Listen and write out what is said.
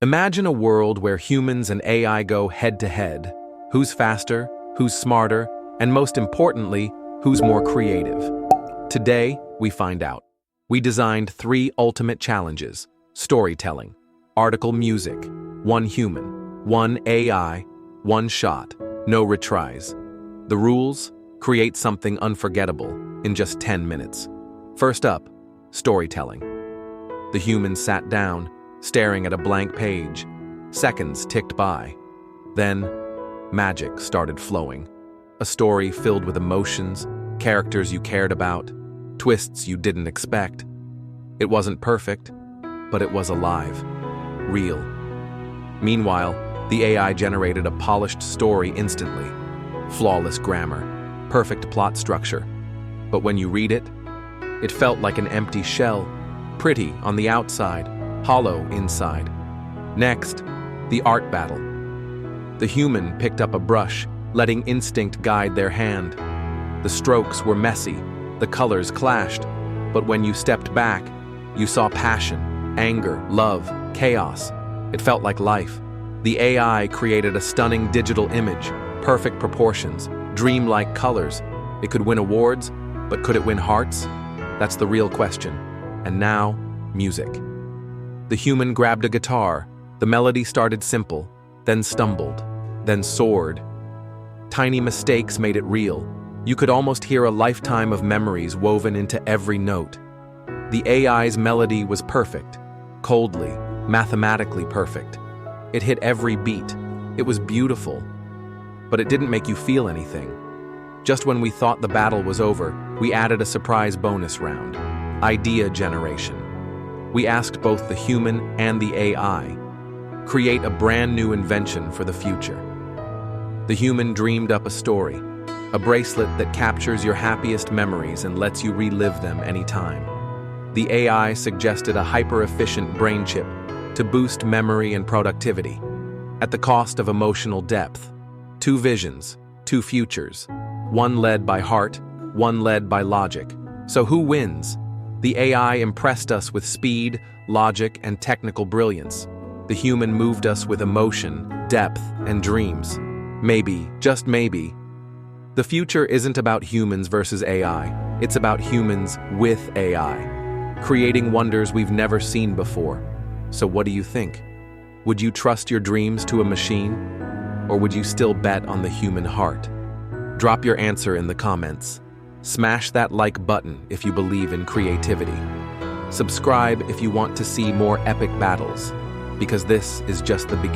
Imagine a world where humans and AI go head-to-head. Who's faster, who's smarter, and most importantly, who's more creative? Today, we find out. We designed 3 ultimate challenges: storytelling, article music, 1 human, 1 AI, 1 shot, no retries. The rules? Create something unforgettable in just 10 minutes. First up, storytelling. The human sat down, staring at a blank page. Seconds ticked by. Then, magic started flowing. A story filled with emotions, characters you cared about, twists you didn't expect. It wasn't perfect, but it was alive, real. Meanwhile, the AI generated a polished story instantly. Flawless grammar, perfect plot structure. But when you read it, it felt like an empty shell, pretty on the outside, hollow inside. Next, the art battle. The human picked up a brush, letting instinct guide their hand. The strokes were messy, the colors clashed, but when you stepped back, you saw passion, anger, love, chaos. It felt like life. The AI created a stunning digital image, perfect proportions, dreamlike colors. It could win awards, but could it win hearts? That's the real question. And now, music. The human grabbed a guitar. The melody started simple, then stumbled, then soared. Tiny mistakes made it real. You could almost hear a lifetime of memories woven into every note. The AI's melody was perfect, coldly, mathematically perfect. It hit every beat. It was beautiful, but it didn't make you feel anything. Just when we thought the battle was over, we added a surprise bonus round: idea generation. We asked both the human and the AI, create a brand new invention for the future. The human dreamed up a story, a bracelet that captures your happiest memories and lets you relive them anytime. The AI suggested a hyper-efficient brain chip to boost memory and productivity, at the cost of emotional depth. 2 visions, 2 futures, one led by heart, one led by logic. So who wins? The AI impressed us with speed, logic, and technical brilliance. The human moved us with emotion, depth, and dreams. Maybe, just maybe, the future isn't about humans versus AI. It's about humans with AI, creating wonders we've never seen before. So what do you think? Would you trust your dreams to a machine? Or would you still bet on the human heart? Drop your answer in the comments. Smash that like button if you believe in creativity. Subscribe if you want to see more epic battles, because this is just the beginning.